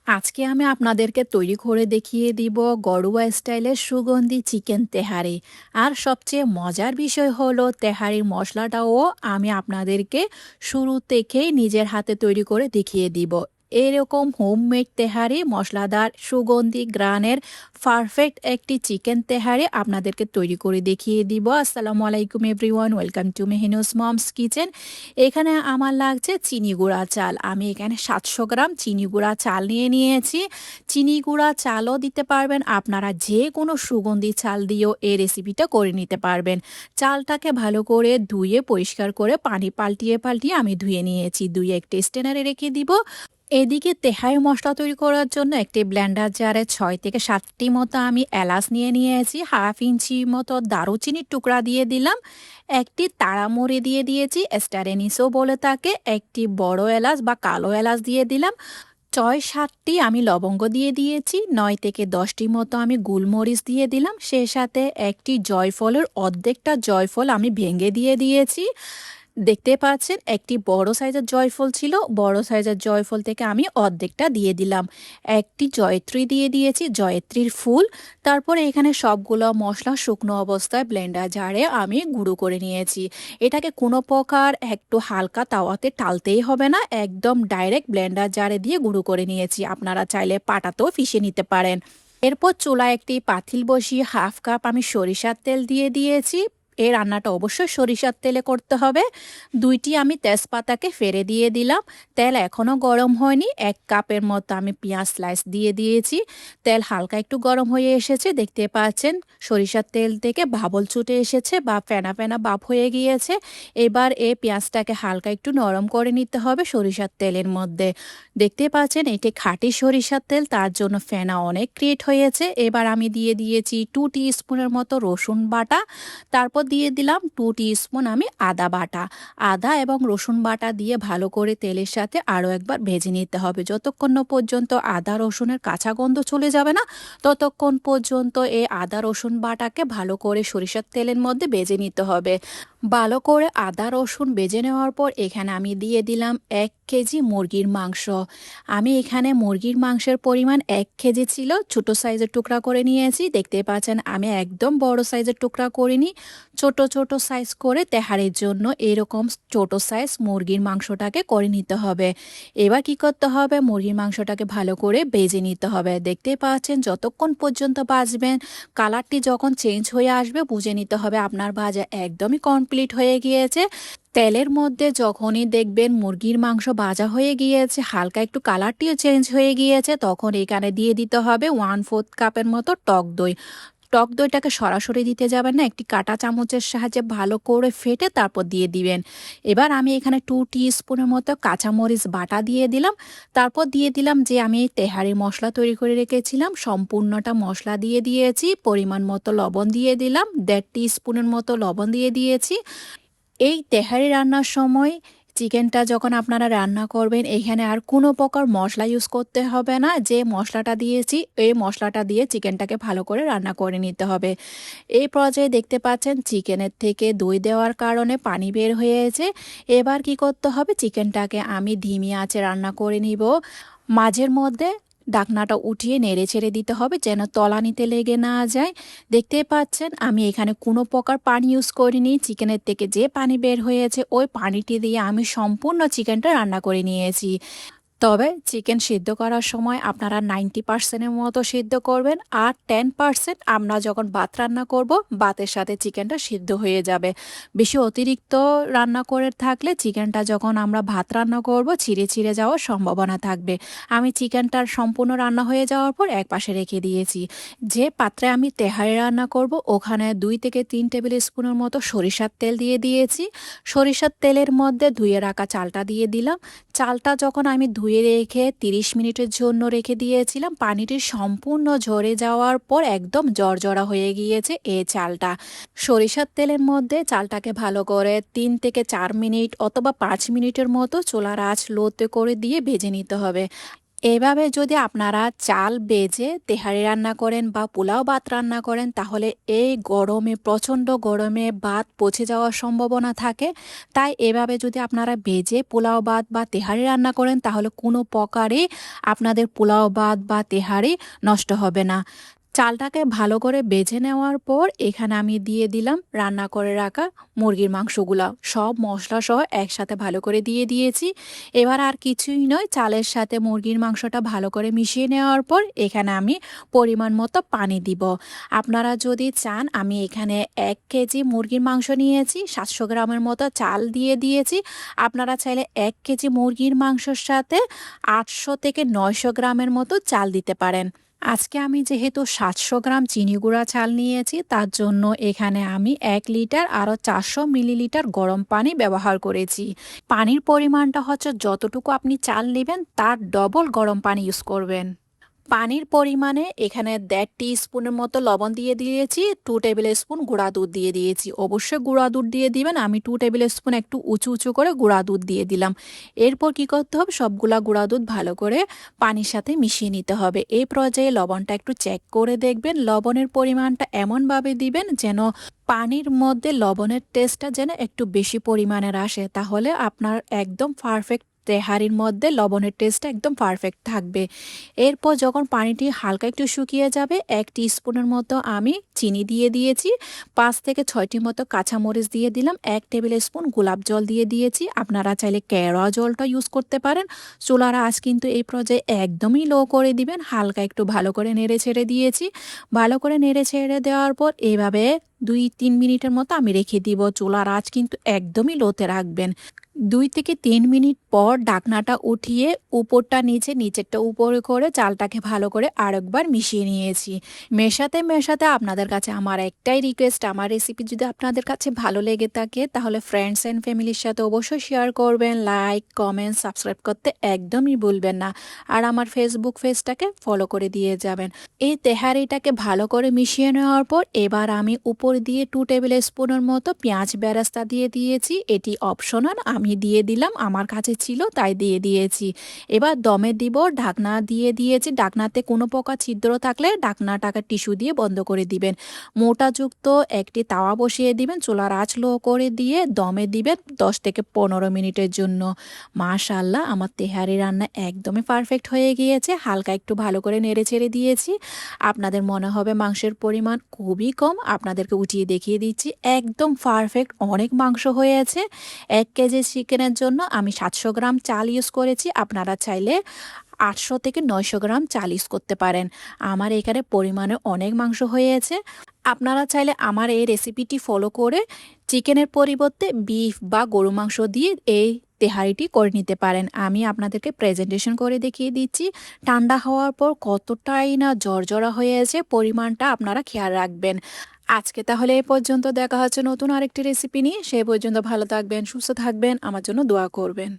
আজকে আমি আপনাদেরকে তৈরি করে দেখিয়ে দিব গড়ুয়া স্টাইলের সুগন্ধি চিকেন তেহারি। আর সবচেয়ে মজার বিষয় হলো তেহারির মশলাটাও আমি আপনাদেরকে শুরু থেকেই নিজের হাতে তৈরি করে দেখিয়ে দিব। এরকম হোমমেড তেহারি মশলাদার সুগন্ধি গ্রানের পারফেক্ট একটি চিকেন তেহারি আপনাদেরকে তৈরি করে দেখিয়ে দিব। আসসালামু আলাইকুম everyone, welcome to Mehinu's mom's kitchen. এখানে আমার লাগছে চিনি গুঁড়া চাল। আমি এখানে 700 গ্রাম চিনি গুঁড়া চাল নিয়েছি। চিনি গুঁড়া চালও দিতে পারবেন, আপনারা যে কোনো সুগন্ধি চাল দিয়েও এই রেসিপিটা করে নিতে পারবেন। চালটাকে ভালো করে ধুয়ে পরিষ্কার করে পানি পাল্টিয়ে পাল্টিয়ে আমি ধুয়ে নিয়েছি। ধুয়ে একটি স্টেনারে রেখে দিব। এদিকে তেহারি মশলা তৈরি করার জন্য একটি ব্লেন্ডার জারে 6 থেকে 7টি মতো আমি এলাচ নিয়েছি। হাফ ইঞ্চি মতো দারুচিনির টুকরা দিয়ে দিলাম। একটি তাড়ামড়ি দিয়ে দিয়েছি, স্টার এনিসও বলে তাকে। একটি বড় এলাচ বা কালো এলাচ দিয়ে দিলাম। 6-7টি আমি লবঙ্গ দিয়ে দিয়েছি। 9 থেকে 10টি মতো আমি গোলমরিচ দিয়ে দিলাম। সেই সাথে একটি জয়ফলের অর্ধেকটা জয়ফল আমি ভেঙে দিয়ে দিয়েছি। দেখতে পাচ্ছেন একটি বড় সাইজের জয়ফল ছিল, বড় সাইজের জয়ফল থেকে আমি অর্ধেকটা দিয়ে দিলাম। একটি জয়ত্রী দিয়ে দিয়েছি, জয়ত্রীর ফুল। তারপরে এখানে সবগুলো মশলা শুকনো অবস্থায় ব্লেন্ডার জারে আমি গুঁড়ো করে নিয়েছি। এটাকে কোনো প্রকার একটু হালকা তাওয়াতে টালতেই হবে না, একদম ডাইরেক্ট ব্লেন্ডার জারে দিয়ে গুঁড়ো করে নিয়েছি। আপনারা চাইলে পাটাতেও পিষে নিতে পারেন। এরপর চুলায় একটি পাতিল বসিয়ে হাফ কাপ আমি সরিষার তেল দিয়ে দিয়েছি। এই রান্নাটা অবশ্যই সরিষার তেলে করতে হবে। 2টি আমি তেজপাতাকে ফেড়ে দিয়ে দিলাম। তেল এখনও গরম হয়নি। 1 কাপের মতো আমি পেঁয়াজ স্লাইস দিয়ে দিয়েছি। তেল হালকা একটু গরম হয়ে এসেছে, দেখতে পাচ্ছেন সরিষার তেল থেকে বাবল ছুটে এসেছে বা ফেনা ফেনা ভাব হয়ে গিয়েছে। এবার এই পেঁয়াজটাকে হালকা একটু নরম করে নিতে হবে সরিষার তেলের মধ্যে। দেখতে পাচ্ছেন এটি খাঁটি সরিষার তেল, তার জন্য ফেনা অনেক ক্রিয়েট হয়েছে। এবার আমি দিয়ে দিয়েছি 2 টিস্পুনের মতো রসুন বাটা। তারপর দিয়ে দিলাম 2 টিস্পুন আমি আদা বাটা। আদা এবং রসুন বাটা দিয়ে ভালো করে তেলের সাথে আরও একবার ভেজে নিতে হবে। যতক্ষণ না পর্যন্ত আদা রসুনের কাঁচা গন্ধ চলে যাবে না, ততক্ষণ পর্যন্ত এই আদা রসুন বাটাকে ভালো করে সরিষার তেলের মধ্যে ভেজে নিতে হবে। ভালো করে আদা রসুন ভেজে নেওয়ার পর এখানে আমি দিয়ে দিলাম 1 কেজি মুরগির মাংস। আমি এখানে মুরগির মাংসের পরিমাণ 1 কেজি ছিল, ছোটো সাইজের টুকরা করে নিয়েছি। দেখতে পাচ্ছেন আমি একদম বড় সাইজের টুকরা করিনি, ছোট ছোট সাইজ করে তেহারির জন্য এরকম ছোট সাইজ মুরগির মাংসটাকে করে নিতে হবে। এবার কি করতে হবে, মুরগির মাংসটাকে ভালো করে ভেজে নিতে হবে। দেখতে পাচ্ছেন যতক্ষণ পর্যন্ত ভাজবেন, কালারটি যখন চেঞ্জ হয়ে আসবে বুঝে নিতে হবে আপনার ভাজা একদমই কমপ্লিট হয়ে গিয়েছে। তেলের মধ্যে যখনই দেখবেন মুরগির মাংস ভাজা হয়ে গিয়েছে, হালকা একটু কালারটিও চেঞ্জ হয়ে গিয়েছে, তখন এখানে দিয়ে দিতে হবে 1/4 কাপের মতো টক দই। টক দইটাকে সরাসরি দিতে যাবেন না, একটি কাঁটা চামচের সাহায্যে ভালো করে ফেটে তারপর দিয়ে দিবেন। এবার আমি এখানে 2 টিস্পুনের মতো কাঁচামরিচ বাটা দিয়ে দিলাম। তারপর দিয়ে দিলাম যে আমি তেহারি মশলা তৈরি করে রেখেছিলাম, সম্পূর্ণটা মশলা দিয়ে দিয়েছি। পরিমাণ মতো লবণ দিয়ে দিলাম, 1.5 টিস্পুনের মতো লবণ দিয়ে দিয়েছি। এই তেহারি রান্নার সময় চিকেনটা যখন আপনারা রান্না করবেন, এখানে আর কোনো প্রকার মশলা ইউজ করতে হবে না। যে মশলাটা দিয়েছি এই মশলাটা দিয়ে চিকেনটাকে ভালো করে রান্না করে নিতে হবে। এই পর্যায়ে দেখতে পাচ্ছেন চিকেনের থেকে দই দেওয়ার কারণে পানি বের হয়েছে। এবার কি করতে হবে, চিকেনটাকে আমি ধিমি আঁচে রান্না করে নিব। মাঝের মধ্যে ঢাকনাটা উঠিয়ে নেড়ে ছেড়ে দিতে হবে যেন তলানিতে লেগে না যায়। দেখতে পাচ্ছেন আমি এখানে কোনো প্রকার পানি ইউজ করিনি। চিকেনের থেকে যে পানি বের হয়েছে ওই পানিটি দিয়ে আমি সম্পূর্ণ চিকেনটা রান্না করে নিয়েছি। তবে চিকেন সিদ্ধ করার সময় আপনারা 90%-এর মতো সিদ্ধ করবেন, আর 10% আমরা যখন ভাত রান্না করব ভাতের সাথে চিকেনটা সিদ্ধ হয়ে যাবে। বেশি অতিরিক্ত রান্না করে থাকলে চিকেনটা যখন আমরা ভাত রান্না করব ছিঁড়ে ছিঁড়ে যাওয়ার সম্ভাবনা থাকবে। আমি চিকেনটার সম্পূর্ণ রান্না হয়ে যাওয়ার পর এক পাশে রেখে দিয়েছি। যে পাত্রে আমি তেহারি রান্না করব ওখানে 2 থেকে 3 টেবিল স্পুনের মতো সরিষার তেল দিয়ে দিয়েছি। সরিষার তেলের মধ্যে ধুয়ে রাখা চালটা দিয়ে দিলাম। চালটা যখন আমি ধুয়ে রেখে 30 মিনিটের জন্য রেখে দিয়েছিলাম, পানিটি সম্পূর্ণ ঝরে যাওয়ার পর একদম জর্জরা হয়ে গিয়েছে এই চালটা। সরিষার তেলের মধ্যে চালটাকে ভালো করে 3 থেকে 4 মিনিট অথবা 5 মিনিটের মতো চুলার আঁচ লোতে করে দিয়ে ভেজে নিতে হবে। এভাবে যদি আপনারা চাল ভেজে তেহারি রান্না করেন বা পোলাও ভাত রান্না করেন তাহলে এই গরমে প্রচণ্ড গরমে ভাত পচে যাওয়ার সম্ভাবনা থাকে। তাই এভাবে যদি আপনারা ভেজে পোলাও ভাত বা তেহারি রান্না করেন তাহলে কোনো প্রকারেই আপনাদের পোলাও ভাত বা তেহারি নষ্ট হবে না। চালটাকে ভালো করে বেছে নেওয়ার পর এখানে আমি দিয়ে দিলাম রান্না করে রাখা মুরগির মাংসগুলা, সব মশলা সহ একসাথে ভালো করে দিয়ে দিয়েছি। এবার আর কিছুই নয়, চালের সাথে মুরগির মাংসটা ভালো করে মিশিয়ে নেওয়ার পর এখানে আমি পরিমাণ মতো পানি দিব। আপনারা যদি চান, আমি এখানে 1 কেজি মুরগির মাংস নিয়েছি, 700 গ্রামের মতো চাল দিয়ে দিয়েছি। আপনারা চাইলে 1 কেজি মুরগির মাংসর সাথে 800 থেকে 900 গ্রামের মতো চাল দিতে পারেন। আজকে আমি যেহেতু 700 গ্রাম চিনি গুঁড়া চাল নিয়েছি তার জন্য এখানে আমি 1 লিটার আরও 400 মিলিলিটার গরম পানি ব্যবহার করেছি। পানির পরিমাণটা হচ্ছে যতটুকু আপনি চাল নেবেন তার ডবল গরম পানি ইউজ করবেন। পানির পরিমাণে এখানে 1.5 টিস্পুনের মতো লবণ দিয়ে দিয়েছি, 2 টেবিল স্পুন গুঁড়া দুধ দিয়ে দিয়েছি। অবশ্যই গুঁড়া দুধ দিয়ে দিবেন, আমি 2 টেবিল স্পুন একটু উঁচু উঁচু করে গুঁড়া দুধ দিয়ে দিলাম। এরপর কি করতে হবে, সবগুলা গুঁড়া দুধ ভালো করে পানির সাথে মিশিয়ে নিতে হবে। এই পর্যায়ে লবণটা একটু চেক করে দেখবেন, লবণের পরিমাণটা এমনভাবে দিবেন যেন পানির মধ্যে লবণের টেস্টটা যেন একটু বেশি পরিমাণের আসে, তাহলে আপনার একদম পারফেক্ট তেহারির মধ্যে লবণের টেস্টটা একদম পারফেক্ট থাকবে। এরপর যখন পানিটি হালকা একটু শুকিয়ে যাবে 1 টিস্পুনের মতো আমি চিনি দিয়ে দিয়েছি, 5 থেকে 6টি মতো কাঁচামরিচ দিয়ে দিলাম, 1 টেবিল স্পুন গোলাপ জল দিয়ে দিয়েছি। আপনারা চাইলে কেওড়া জলটা ইউজ করতে পারেন। চুলার আঁচ কিন্তু এই পর্যায়ে একদমই লো করে দিবেন। হালকা একটু ভালো করে নেড়ে ছেড়ে দিয়েছি। ভালো করে নেড়ে ছেড়ে দেওয়ার পর এভাবে 2-3 মিনিটের মতো আমি রেখে দিব। চুলার আঁচ কিন্তু একদমই লোতে রাখবেন। 2 থেকে 3 মিনিট পর ঢাকনাটা উঠিয়ে উপরটা নিচে নিচেরটা উপরে করে চালটাকে ভালো করে আরেকবার মিশিয়ে নিয়েছি। মেশাতে মেশাতে আপনাদের কাছে আমার একটাই রিকোয়েস্ট, আমার রেসিপি যদি আপনাদের কাছে ভালো লেগে থাকে তাহলে ফ্রেন্ডস অ্যান্ড ফ্যামিলির সাথে অবশ্যই শেয়ার করবেন, লাইক কমেন্ট সাবস্ক্রাইব করতে একদমই ভুলবেন না। আর আমার ফেসবুক পেজটাকে ফলো করে দিয়ে যাবেন। এই তেহারিটাকে ভালো করে মিশিয়ে নেওয়ার পর এবার আমি উপর দিয়ে 2 টেবিল স্পুনের মতো পেঁয়াজ বেরেস্তা দিয়ে দিয়েছি। এটি অপশনাল, আমি দিয়ে দিলাম, আমার কাছে ছিল তাই দিয়ে দিয়েছি। এবার দমে দিব, ঢাকনা দিয়ে দিয়েছি। ঢাকনাতে কোনো প্রকার ছিদ্র থাকলে ঢাকনাটাকে টিস্যু দিয়ে বন্ধ করে দিবেন। মোটাযুক্ত একটি তাওয়া বসিয়ে দিবেন, চুলার আঁচ লো করে দিয়ে দমে দিবেন 10 থেকে 15 মিনিটের জন্য। মাশাআল্লাহ, আমার তেহারি রান্না একদমই পারফেক্ট হয়ে গিয়েছে। হালকা একটু ভালো করে নেড়ে ছেড়ে দিয়েছি। আপনাদের মনে হবে মাংসের পরিমাণ খুবই কম, আপনাদেরকে উঠিয়ে দেখিয়ে দিচ্ছি একদম পারফেক্ট অনেক মাংস হয়েছে। 1 কেজি চিকেনের জন্য আমি 700 গ্রাম চাল ইউজ করেছি, আপনারা চাইলে 800 থেকে 900 গ্রাম চাল ইউজ করতে পারেন। আমার এখানে পরিমাণে অনেক মাংস হয়েছে। আপনারা চাইলে আমার এই রেসিপিটি ফলো করে চিকেনের পরিবর্তে বিফ বা গরু মাংস দিয়ে এই তেহারিটি করে নিতে পারেন। আমি আপনাদেরকে প্রেজেন্টেশন করে দেখিয়ে দিচ্ছি। ঠান্ডা হওয়ার পর কতটাই না জর্জরা হয়েছে, পরিমাণটা আপনারা খেয়াল রাখবেন। আজকে তাহলে এই পর্যন্ত, দেখা হচ্ছে নতুন আরেকটি রেসিপি নিয়ে। সেই পর্যন্ত ভালো থাকবেন, সুস্থ থাকবেন, আমার জন্য দোয়া করবেন।